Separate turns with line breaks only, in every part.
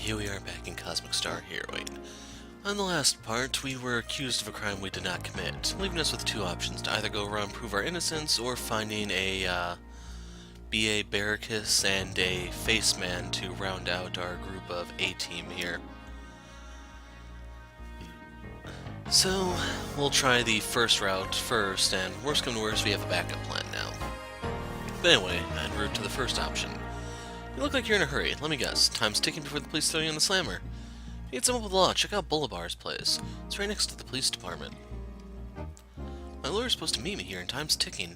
here we are back in Cosmic Star Heroine. On the last part, we were accused of a crime we did not commit, leaving us with two options to either go around prove our innocence or finding a B.A. Barracus and a Face Man to round out our group of A-team here. So, we'll try the first route first, and worst come to worst, we have a backup plan now. But anyway, en route to the first option. You look like you're in a hurry. Let me guess. Time's ticking before the police throw you in the slammer. If you need someone with the law, check out Bolivar's place. It's right next to the police department. My lawyer's supposed to meet me here, and time's ticking.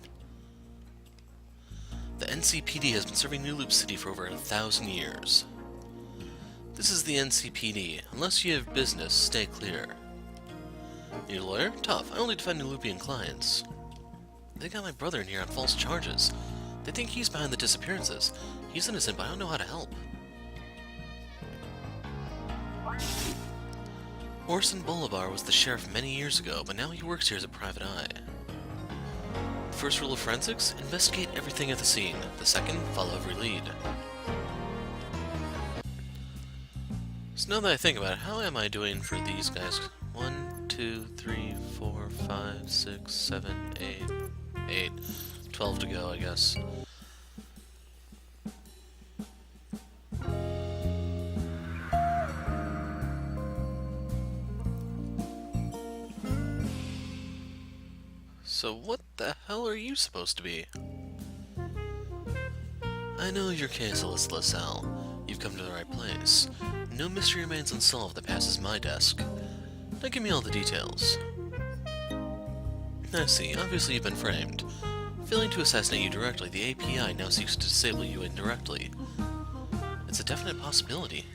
The NCPD has been serving New Loop City for over 1,000 years. This is the NCPD. Unless you have business, stay clear. Need a lawyer? Tough. I only defend New Loopian clients. They got my brother in here on false charges. They think he's behind the disappearances. He's innocent, but I don't know how to help. Orson Bolivar was the sheriff many years ago, but now he works here as a private eye. The first rule of forensics? Investigate everything at the scene. The second? Follow every lead. So now that I think about it, how am I doing for these guys? 1, 2, 3, 4, 5, 6, 7, 8, 12 to go, I guess. So what the hell are you supposed to be? I know your case, Alyssa LaSalle. You've come to the right place. No mystery remains unsolved that passes my desk. Now give me all the details. I see. Obviously you've been framed. Failing to assassinate you directly, the API now seeks to disable you indirectly. It's a definite possibility.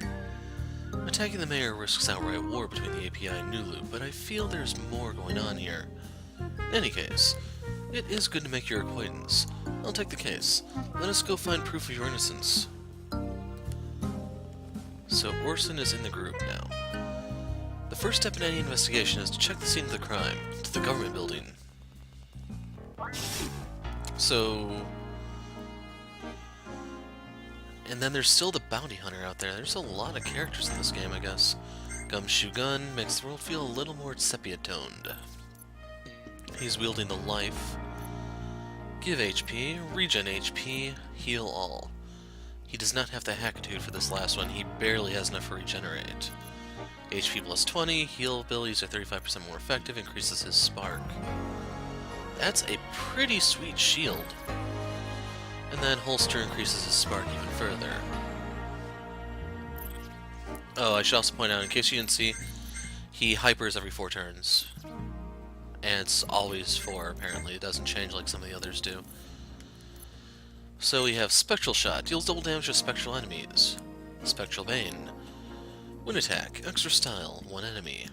Attacking the mayor risks outright war between the API and New Loop, but I feel there's more going on here. In any case, it is good to make your acquaintance. I'll take the case. Let us go find proof of your innocence. So Orson is in the group now. The first step in any investigation is to check the scene of the crime, to the government building. So... And then there's still the bounty hunter out there. There's a lot of characters in this game, I guess. Gumshoe Gun makes the world feel a little more sepia-toned. He's wielding the life. Give HP, regen HP, heal all. He does not have the hackitude for this last one. He barely has enough to regenerate. HP plus 20, heal abilities are 35% more effective, increases his spark. That's a pretty sweet shield. And then holster increases his spark even further. Oh, I should also point out, in case you didn't see, he hypers every 4 turns. And it's always 4, apparently. It doesn't change like some of the others do. So we have Spectral Shot. Deals double damage to spectral enemies. Spectral Bane. Wind Attack. Extra Style. 1 enemy.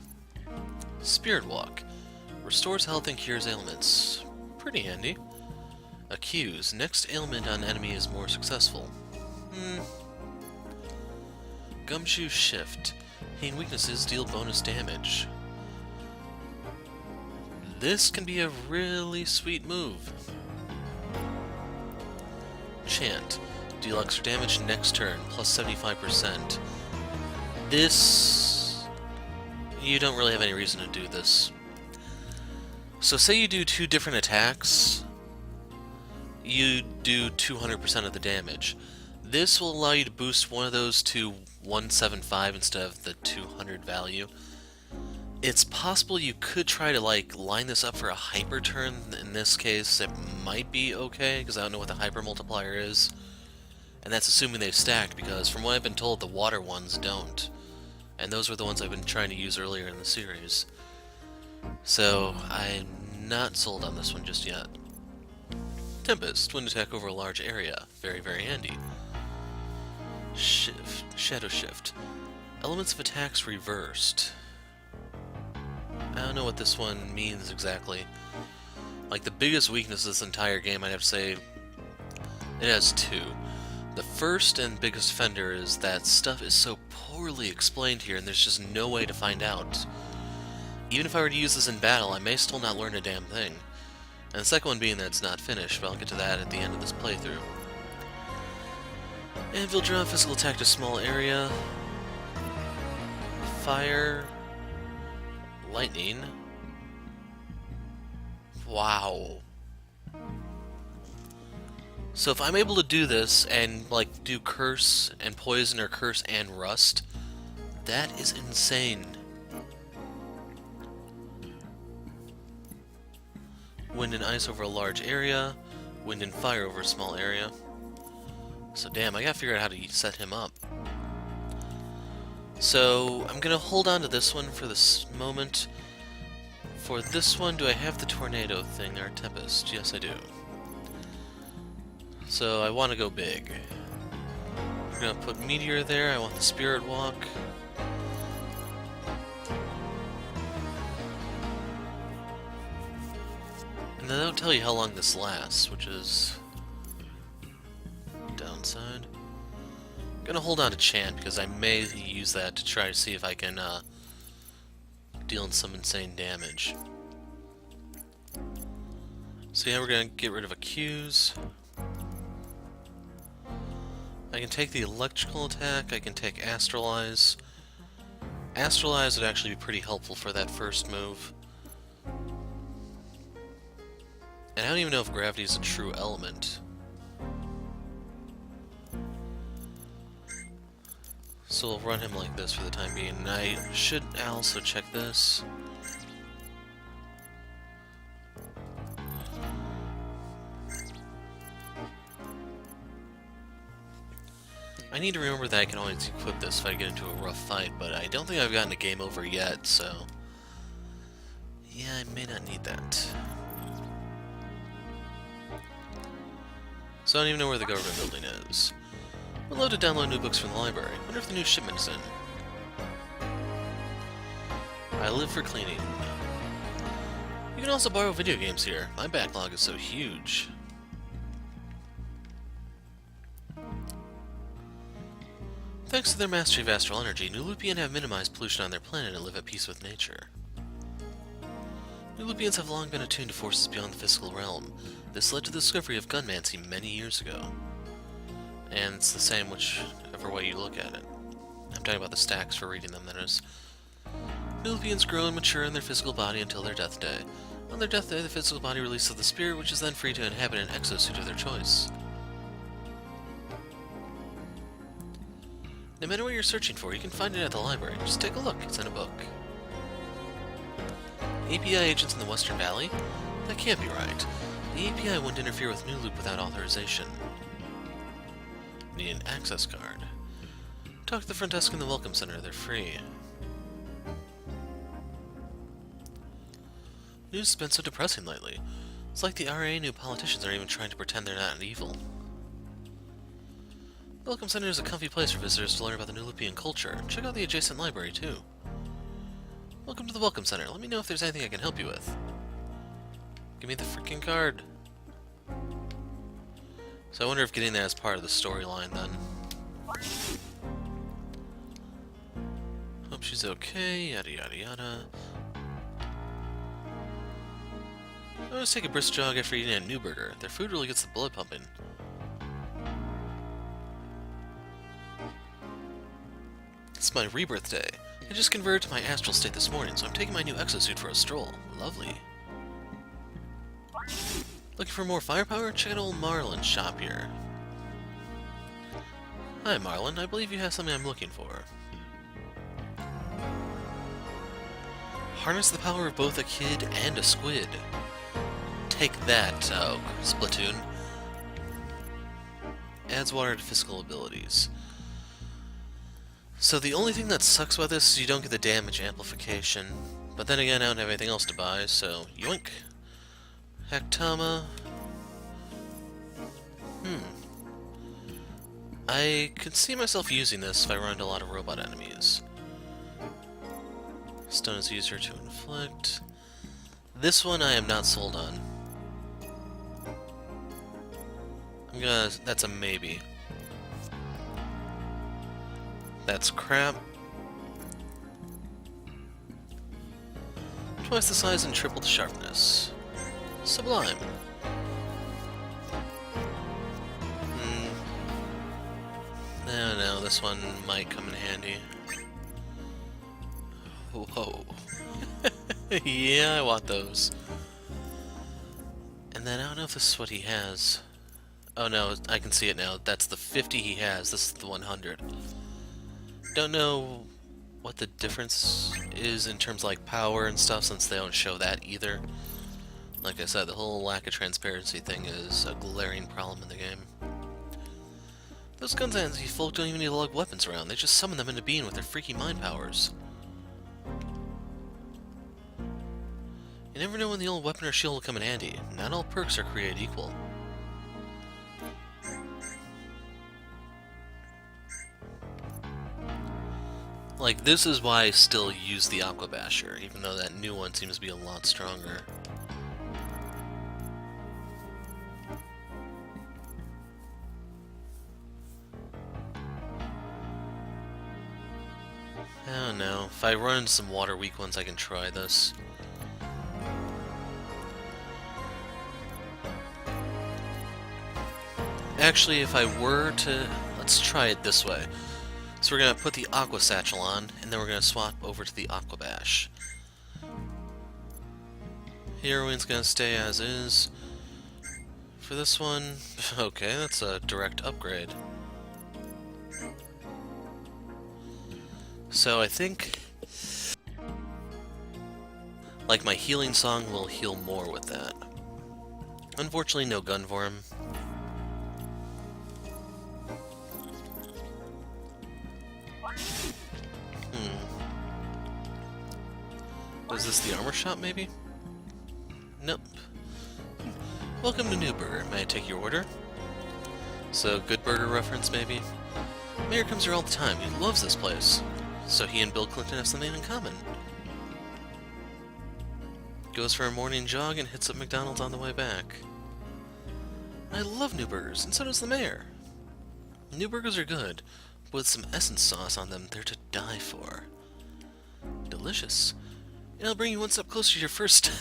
Spirit Walk. Restores health and cures ailments. Pretty handy. Accuse. Next ailment on enemy is more successful. Gumshoe Shift. Hidden weaknesses deal bonus damage. This can be a really sweet move. Chant. Deal extra damage next turn, plus 75%. This... You don't really have any reason to do this. So say you do 2 different attacks, you do 200% of the damage. This will allow you to boost one of those to 175 instead of the 200 value. It's possible you could try to, like, line this up for a hyper turn. In this case, it might be okay, because I don't know what the hyper multiplier is. And that's assuming they've stacked, because from what I've been told, the water ones don't. And those were the ones I've been trying to use earlier in the series. So, I'm not sold on this one just yet. Tempest. Wind attack over a large area. Very, very handy. Shift. Shadow Shift. Elements of attacks reversed. I don't know what this one means exactly. Like, the biggest weakness of this entire game, I'd have to say, it has 2. The first and biggest offender is that stuff is so poorly explained here, and there's just no way to find out. Even if I were to use this in battle, I may still not learn a damn thing. And the second one being that it's not finished, but I'll get to that at the end of this playthrough. Anvil Draw, physical attack to small area. fire, lightning. Wow. So if I'm able to do this and, like, do curse and poison or curse and rust, that is insane. Wind and ice over a large area, wind and fire over a small area. So damn, I gotta figure out how to set him up. So I'm gonna hold on to this one for this moment. For this one, do I have the tornado thing, or tempest? Yes, I do. So I want to go big. We're gonna put meteor there. I want the spirit walk. And they don't tell you how long this lasts, which is downside. I'm gonna hold on to Chant because I may use that to try to see if I can deal in some insane damage. So yeah, we're gonna get rid of accuse. I can take the electrical attack, I can take astralize. Astralize would actually be pretty helpful for that first move. And I don't even know if gravity is a true element. So we'll run him like this for the time being. And I should also check this. I need to remember that I can always equip this if I get into a rough fight, but I don't think I've gotten a game over yet, so... yeah, I may not need that. So I don't even know where the government building is. We're allowed to download new books from the library. Wonder if the new shipment is in. I live for cleaning. You can also borrow video games here. My backlog is so huge. Thanks to their mastery of astral energy, New Lupian have minimized pollution on their planet and live at peace with nature. New Lupians have long been attuned to forces beyond the physical realm. This led to the discovery of gunmancy many years ago. And it's the same whichever way you look at it. I'm talking about the stacks for reading them, that is. New Lupians grow and mature in their physical body until their death day. On their death day, the physical body releases the spirit, which is then free to inhabit an exosuit of their choice. No matter what you're searching for, you can find it at the library. Just take a look, it's in a book. API agents in the Western Valley? That can't be right. The API wouldn't interfere with New Loop without authorization. Need an access card. Talk to the front desk in the Welcome Center, they're free. News has been so depressing lately. It's like the RA new politicians aren't even trying to pretend they're not evil. The Welcome Center is a comfy place for visitors to learn about the New Lupian culture. Check out the adjacent library, too. Welcome to the Welcome Center. Let me know if there's anything I can help you with. Give me the freaking card. So I wonder if getting that is part of the storyline, then. Hope she's okay, yada yada yada. I always take a brisk jog after eating at New Burger. Their food really gets the blood pumping. It's my rebirth day. I just converted to my astral state this morning, so I'm taking my new exosuit for a stroll. Lovely. Looking for more firepower? Check out old Marlin's shop here. Hi, Marlin. I believe you have something I'm looking for. Harness the power of both a kid and a squid. Take that, Splatoon. Adds water to physical abilities. So the only thing that sucks about this is you don't get the damage amplification. But then again, I don't have anything else to buy, so yoink. Hectama. I could see myself using this if I run into a lot of robot enemies. Stun is easier to inflict. This one I am not sold on. That's a maybe. That's crap. Twice the size and triple the sharpness. Sublime. No, this one might come in handy. Whoa. Yeah, I want those. And then I don't know if this is what he has. Oh no, I can see it now. That's the 50 he has. This is the 100. Don't know what the difference is in terms of like power and stuff, since they don't show that either. Like I said, the whole lack of transparency thing is a glaring problem in the game. Those guns and folk don't even need to lug weapons around. They just summon them into being with their freaky mind powers. You never know when the old weapon or shield will come in handy. Not all perks are created equal. Like, this is why I still use the Aqua Basher, even though that new one seems to be a lot stronger. I don't know. If I run into some water weak ones, I can try this. Actually, if I were to... Let's try it this way. So we're going to put the Aqua Satchel on, and then we're going to swap over to the Aqua Bash. Heroine's going to stay as is. For this one... Okay, that's a direct upgrade. So I think... like, my healing song will heal more with that. Unfortunately, no gun for him. Was this the armor shop, maybe? Nope. Welcome to New Burger. May I take your order? So, Good Burger reference, maybe? Mayor comes here all the time. He loves this place. So he and Bill Clinton have something in common. Goes for a morning jog and hits up McDonald's on the way back. I love New Burgers, and so does the mayor. New Burgers are good, but with some essence sauce on them, they're to die for. Delicious. It'll bring you one step closer to your first...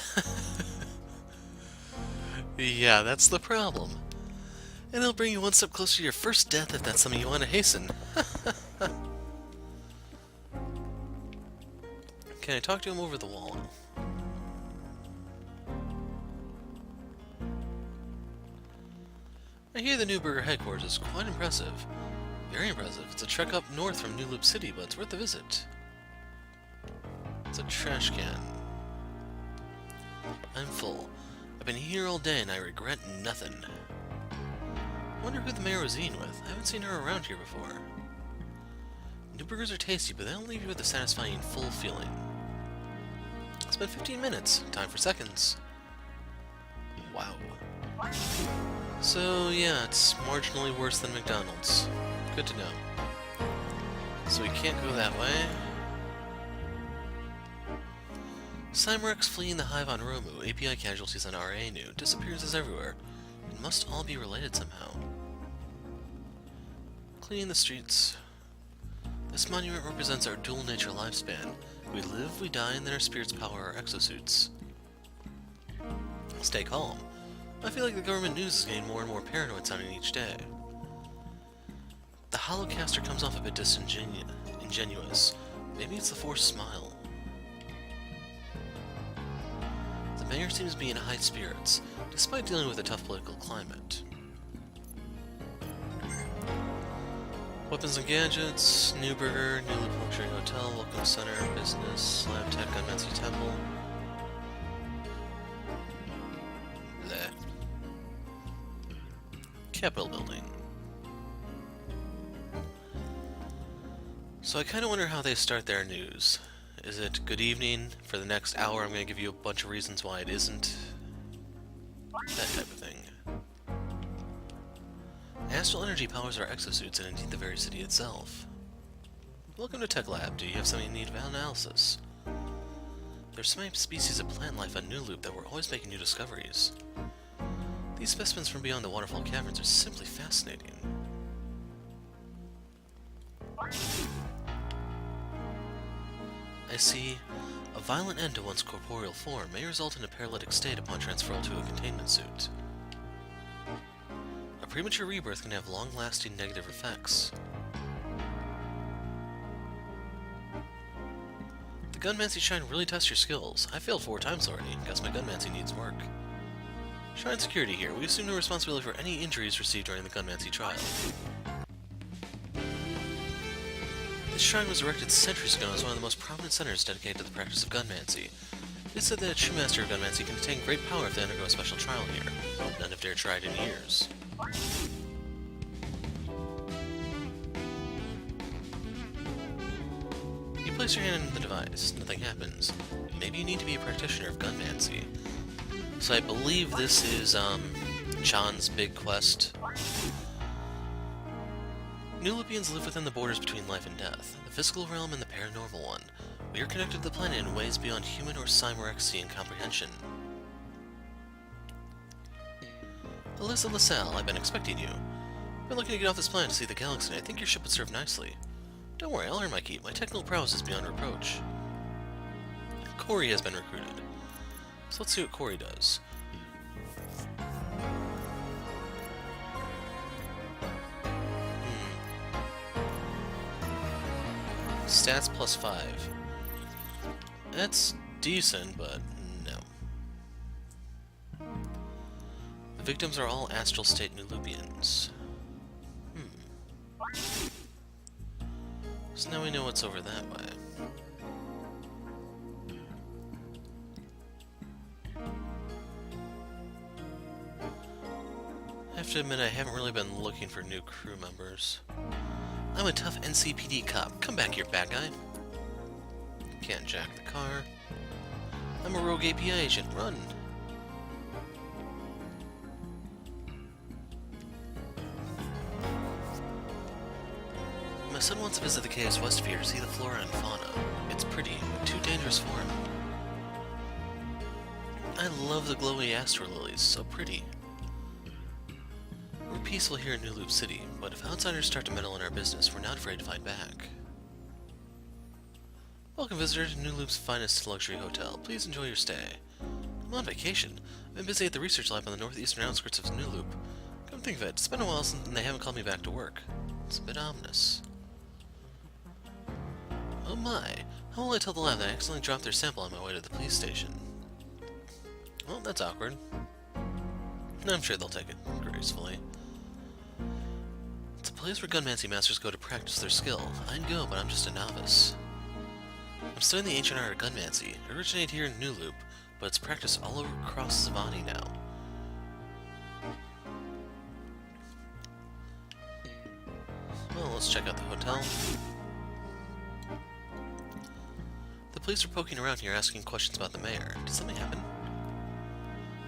Yeah, that's the problem. And it'll bring you one step closer to your first death if that's something you want to hasten. Can I talk to him over the wall? I hear the New Burger headquarters is quite impressive. Very impressive. It's a trek up north from New Loop City, but it's worth a visit. It's a trash can. I'm full. I've been here all day and I regret nothing. I wonder who the mayor was eating with. I haven't seen her around here before. New burgers are tasty, but they don't leave you with a satisfying full feeling. It's been 15 minutes. Time for seconds. Wow. So yeah, it's marginally worse than McDonald's. Good to know. So we can't go that way. Cymerex fleeing the hive on Romu, API casualties on RA new, disappearances everywhere. It must all be related somehow. Cleaning the streets. This monument represents our dual nature lifespan. We live, we die, and then our spirits power our exosuits. Stay calm. I feel like the government news is getting more and more paranoid sounding each day. The Holocaster comes off a bit disingenuous. Maybe it's the forced smile. The mayor seems to be in high spirits, despite dealing with a tough political climate. Weapons and gadgets, New Burger, New Loop Luxury Hotel, Welcome Center, Business, Lab Tech on Metsu Temple. Bleh. Capitol Building. So I kind of wonder how they start their news. Is it good evening? For the next hour I'm going to give you a bunch of reasons why it isn't. That type of thing. Astral energy powers our exosuits and indeed the very city itself. Welcome to Tech Lab. Do you have something in need of analysis? There's so many species of plant life on New Loop that we're always making new discoveries. These specimens from beyond the waterfall caverns are simply fascinating. I see. A violent end to one's corporeal form may result in a paralytic state upon transferal to a containment suit. A premature rebirth can have long-lasting negative effects. The Gunmancy Shrine really tests your skills. I failed 4 times already. Guess my Gunmancy needs work. Shrine security here. We assume no responsibility for any injuries received during the Gunmancy trial. This shrine was erected centuries ago as one of the most prominent centers dedicated to the practice of Gunmancy. It is said that a true master of Gunmancy can attain great power if they undergo a special trial here. None have dared try it in years. You place your hand in the device. Nothing happens. Maybe you need to be a practitioner of Gunmancy. So I believe this is, Chan's big quest. New Lupians live within the borders between life and death, the physical realm and the paranormal one. We are connected to the planet in ways beyond human or Cymerexian comprehension. Alyssa LaSalle, I've been expecting you. I've been looking to get off this planet to see the galaxy, and I think your ship would serve nicely. Don't worry, I'll earn my keep. My technical prowess is beyond reproach. Corey has been recruited. So let's see what Corey does. Stats plus 5. That's decent, but no. The victims are all Astral State New Lupians. So now we know what's over that way. I have to admit, I haven't really been looking for new crew members. I'm a tough NCPD cop. Come back here, bad guy. Can't jack the car. I'm a rogue API agent. Run! My son wants to visit the caves west of here to see the flora and fauna. It's pretty, but too dangerous for him. I love the glowy astral lilies. So pretty. We're peaceful here in New Loop City, but if outsiders start to meddle in our business, we're not afraid to fight back. Welcome, visitor, to New Loop's finest luxury hotel. Please enjoy your stay. I'm on vacation. I've been busy at the research lab on the northeastern outskirts of New Loop. Come think of it, it's been a while since they haven't called me back to work. It's a bit ominous. Oh my, how will I tell the lab that I accidentally dropped their sample on my way to the police station? Well, that's awkward. I'm sure they'll take it gracefully. It's a place where Gunmancy masters go to practice their skill. I'd go, but I'm just a novice. I'm studying the ancient art of Gunmancy. It originated here in New Loop, but it's practiced all over across Zavani now. Well, let's check out the hotel. The police are poking around here asking questions about the mayor. Did something happen?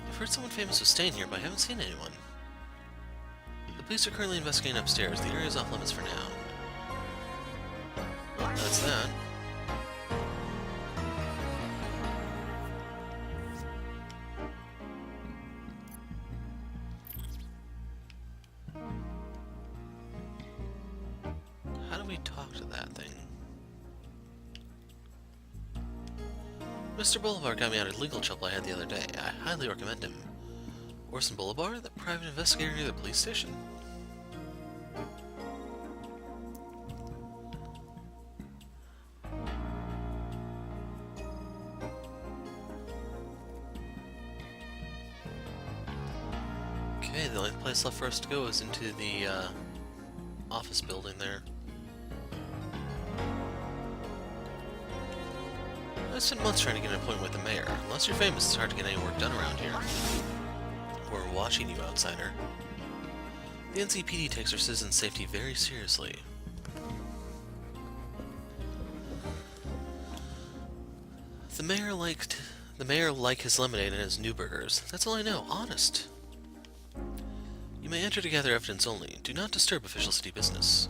I've heard someone famous was staying here, but I haven't seen anyone. The police are currently investigating upstairs. The area is off limits for now. Well, that's that. How do we talk to that thing? Mr. Bolivar got me out of legal trouble I had the other day. I highly recommend him. Orson Bolivar, the private investigator near the police station? Okay, the only place left for us to go is into the office building there. I spent months trying to get an appointment with the mayor. Unless you're famous, it's hard to get any work done around here. We're watching you, outsider. The NCPD takes our citizens' safety very seriously. The mayor liked his lemonade and his new burgers. That's all I know. Honest. You may enter to gather evidence only. Do not disturb official city business.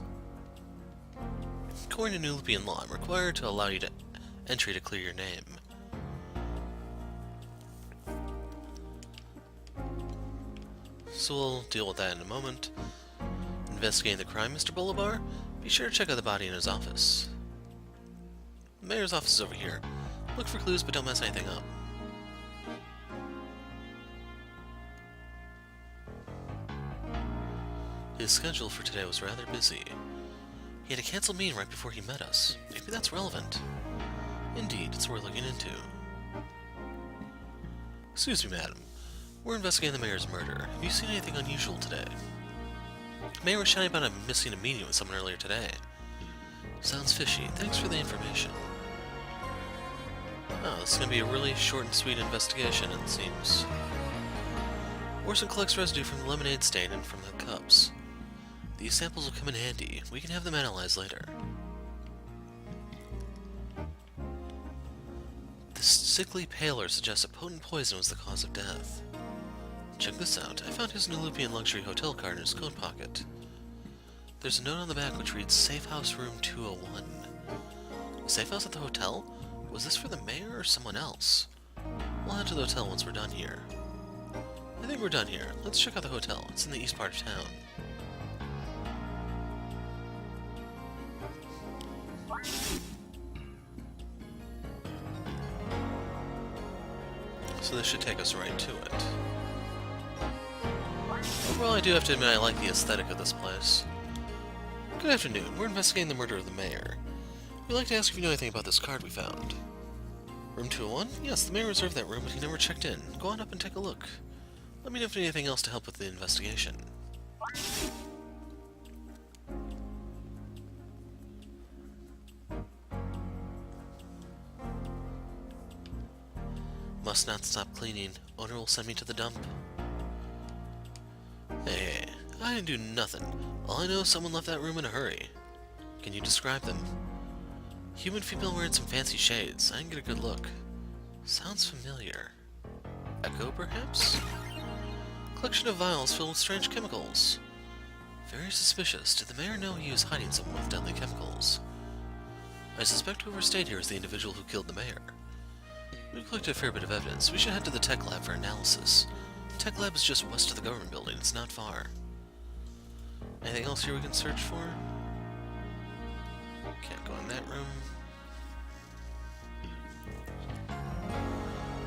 According to New Lupian law, I'm required to allow you to entry to clear your name. So we'll deal with that in a moment. Investigating the crime, Mr. Bolivar? Be sure to check out the body in his office. The mayor's office is over here. Look for clues, but don't mess anything up. His schedule for today was rather busy. He had a canceled meeting right before he met us. Maybe that's relevant. Indeed, it's worth looking into. Excuse me, madam. We're investigating the mayor's murder. Have you seen anything unusual today? The mayor was shouting about missing a meeting with someone earlier today. Sounds fishy. Thanks for the information. Oh, this is going to be a really short and sweet investigation, it seems. Orson collects residue from the lemonade stain and from the cups. These samples will come in handy. We can have them analyzed later. This sickly pallor suggests a potent poison was the cause of death. Check this out. I found his Nulupian luxury hotel card in his coat pocket. There's a note on the back which reads, Safe House Room 201. The safe house at the hotel? Was this for the mayor or someone else? We'll head to the hotel once we're done here. I think we're done here. Let's check out the hotel. It's in the east part of town. So this should take us right to it. Overall, I do have to admit I like the aesthetic of this place. Good afternoon. We're investigating the murder of the mayor. We'd like to ask if you know anything about this card we found. Room 201? Yes, the mayor reserved that room, but he never checked in. Go on up and take a look. Let me know if you need anything else to help with the investigation. Must not stop cleaning. Owner will send me to the dump. Hey, I didn't do nothing. All I know is someone left that room in a hurry. Can you describe them? Human female wearing some fancy shades. I didn't get a good look. Sounds familiar. Echo, perhaps? Collection of vials filled with strange chemicals. Very suspicious. Did the mayor know he was hiding someone with deadly chemicals? I suspect whoever stayed here is the individual who killed the mayor. We've collected a fair bit of evidence. We should head to the tech lab for analysis. The tech lab is just west of the government building. It's not far. Anything else here we can search for? Can't go in that room.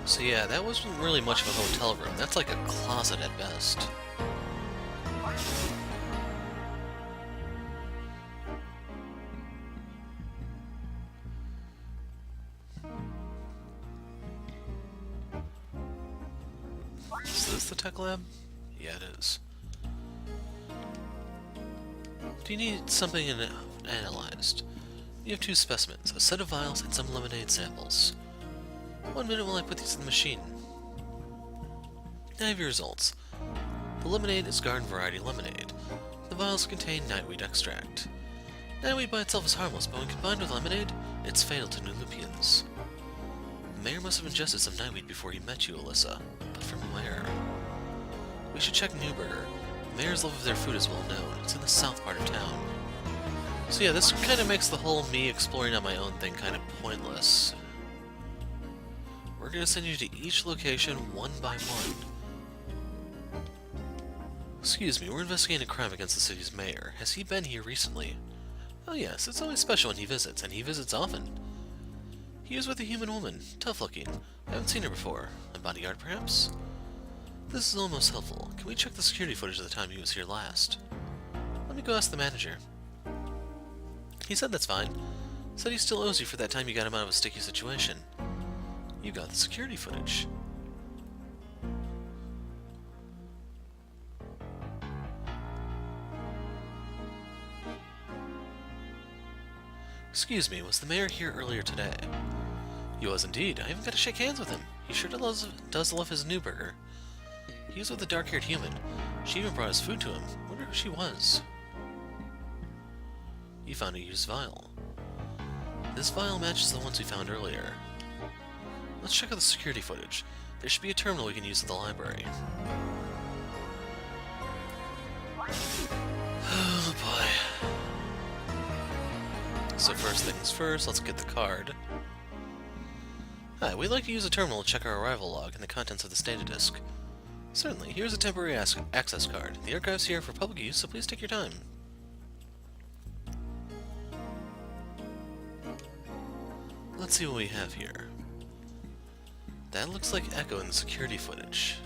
So yeah, that wasn't really much of a hotel room. That's like a closet at best. Is this the tech lab? Yeah, it is. Do you need something analyzed? You have 2 specimens, a set of vials and some lemonade samples. 1 minute while I put these in the machine. Now I have your results. The lemonade is garden variety lemonade. The vials contain nightweed extract. Nightweed by itself is harmless, but when combined with lemonade, it's fatal to Nulupians. The mayor must have ingested some nightweed before he met you, Alyssa. But from where? We should check Newburger. The mayor's love of their food is well known. It's in the south part of town. So yeah, this kind of makes the whole me exploring on my own thing kind of pointless. We're going to send you to each location one by one. Excuse me, we're investigating a crime against the city's mayor. Has he been here recently? Oh yes, it's always special when he visits, and he visits often. He is with a human woman, tough looking. I haven't seen her before. A bodyguard, perhaps? This is almost helpful. Can we check the security footage of the time he was here last? Let me go ask the manager. He said that's fine. Said he still owes you for that time you got him out of a sticky situation. You got the security footage. Excuse me, was the mayor here earlier today? He was indeed. I even got to shake hands with him. He sure does love his Newburger. He was with a dark-haired human. She even brought his food to him. Wonder who she was. You found a used vial. This vial matches the ones we found earlier. Let's check out the security footage. There should be a terminal we can use at the library. Oh boy. So first things first, let's get the card. Hi, we'd like to use a terminal to check our arrival log and the contents of this data disk. Certainly, here's a temporary access card. The archive's here for public use, so please take your time. Let's see what we have here. That looks like Echo in the security footage.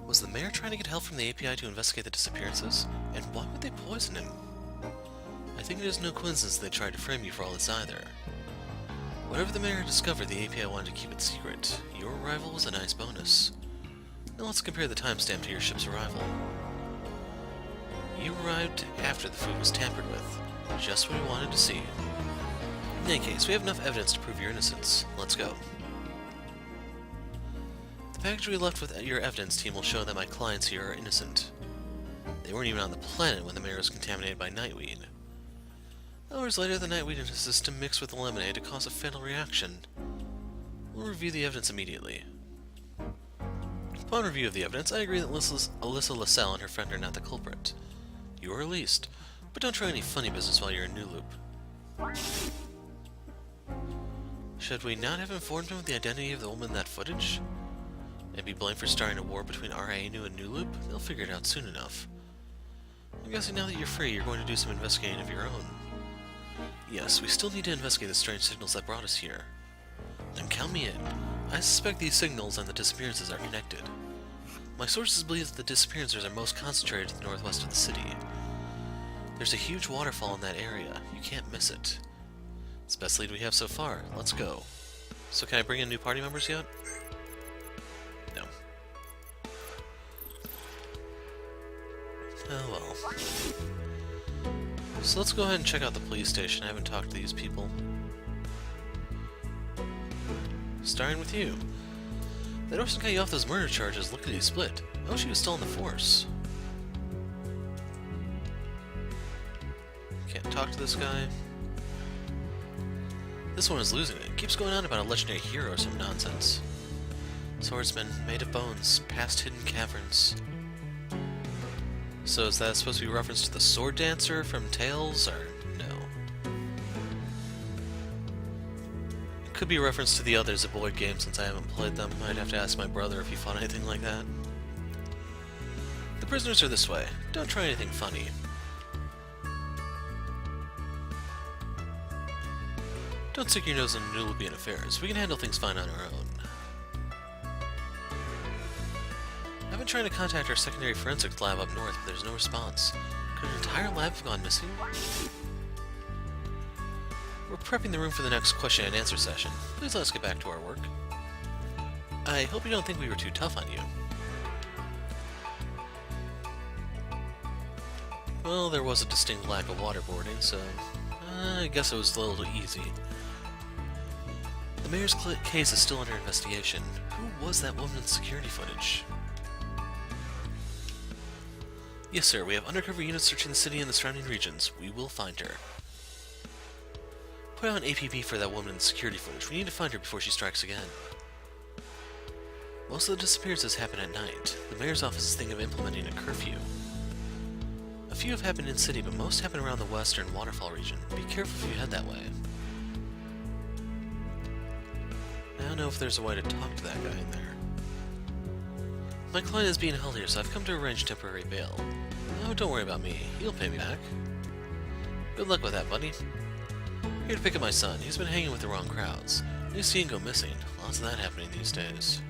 Was the mayor trying to get help from the API to investigate the disappearances? And why would they poison him? I think it is no coincidence they tried to frame you for all this either. Whatever the mayor discovered, the API wanted to keep it secret. Your arrival was a nice bonus. Now let's compare the timestamp to your ship's arrival. You arrived after the food was tampered with. Just what we wanted to see. In any case, we have enough evidence to prove your innocence. Let's go. The package we left with your evidence team will show that my clients here are innocent. They weren't even on the planet when the mayor was contaminated by nightweed. Hours later, the nightweed in his system mixed with the lemonade to cause a fatal reaction. We'll review the evidence immediately. Upon review of the evidence, I agree that Alyssa LaSalle and her friend are not the culprit. You are released, but don't try any funny business while you're in New Loop. Should we not have informed him of the identity of the woman in that footage? And be blamed for starting a war between RANU and New Loop? They'll figure it out soon enough. I'm guessing now that you're free, you're going to do some investigating of your own. Yes, we still need to investigate the strange signals that brought us here. Then count me in. I suspect these signals and the disappearances are connected. My sources believe that the disappearances are most concentrated to the northwest of the city. There's a huge waterfall in that area. You can't miss it. It's the best lead we have so far. Let's go. So can I bring in new party members yet? No. Oh well. So let's go ahead and check out the police station. I haven't talked to these people. Starting with you. That Orson got you off those murder charges. Look at he split. I wish he was still in the force. Can't talk to this guy. This one is losing it. Keeps going on about a legendary hero or some nonsense. Swordsman, made of bones, past hidden caverns. So is that supposed to be a reference to the sword dancer from Tales, or no? It could be a reference to the other Zeboid games since I haven't played them. I'd have to ask my brother if he fought anything like that. The prisoners are this way. Don't try anything funny. Don't stick your nose in New Loopian affairs. We can handle things fine on our own. I've been trying to contact our secondary forensics lab up north, but there's no response. Could an entire lab have gone missing? We're prepping the room for the next question and answer session. Please let us get back to our work. I hope you don't think we were too tough on you. Well, there was a distinct lack of waterboarding, so I guess it was a little easy. The mayor's case is still under investigation. Who was that woman in security footage? Yes, sir. We have undercover units searching the city and the surrounding regions. We will find her. Put on APB for that woman in security footage. We need to find her before she strikes again. Most of the disappearances happen at night. The mayor's office is thinking of implementing a curfew. A few have happened in city, but most happen around the western waterfall region. Be careful if you head that way. I don't know if there's a way to talk to that guy in there. My client is being held here, so I've come to arrange temporary bail. Oh, don't worry about me. He'll pay me back. Good luck with that, buddy. Here to pick up my son. He's been hanging with the wrong crowds. New scene go missing. Lots of that happening these days.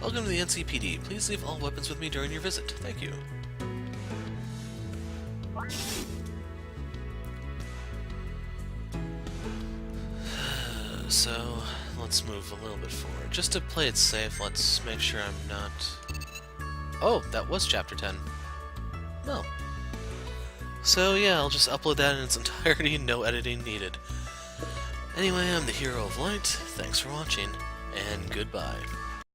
Welcome to the NCPD. Please leave all weapons with me during your visit. Thank you. So, let's move a little bit forward. Just to play it safe, let's make sure I'm not... Oh, that was Chapter 10. No. So yeah, I'll just upload that in its entirety, no editing needed. Anyway, I'm the Hero of Light, thanks for watching, and goodbye.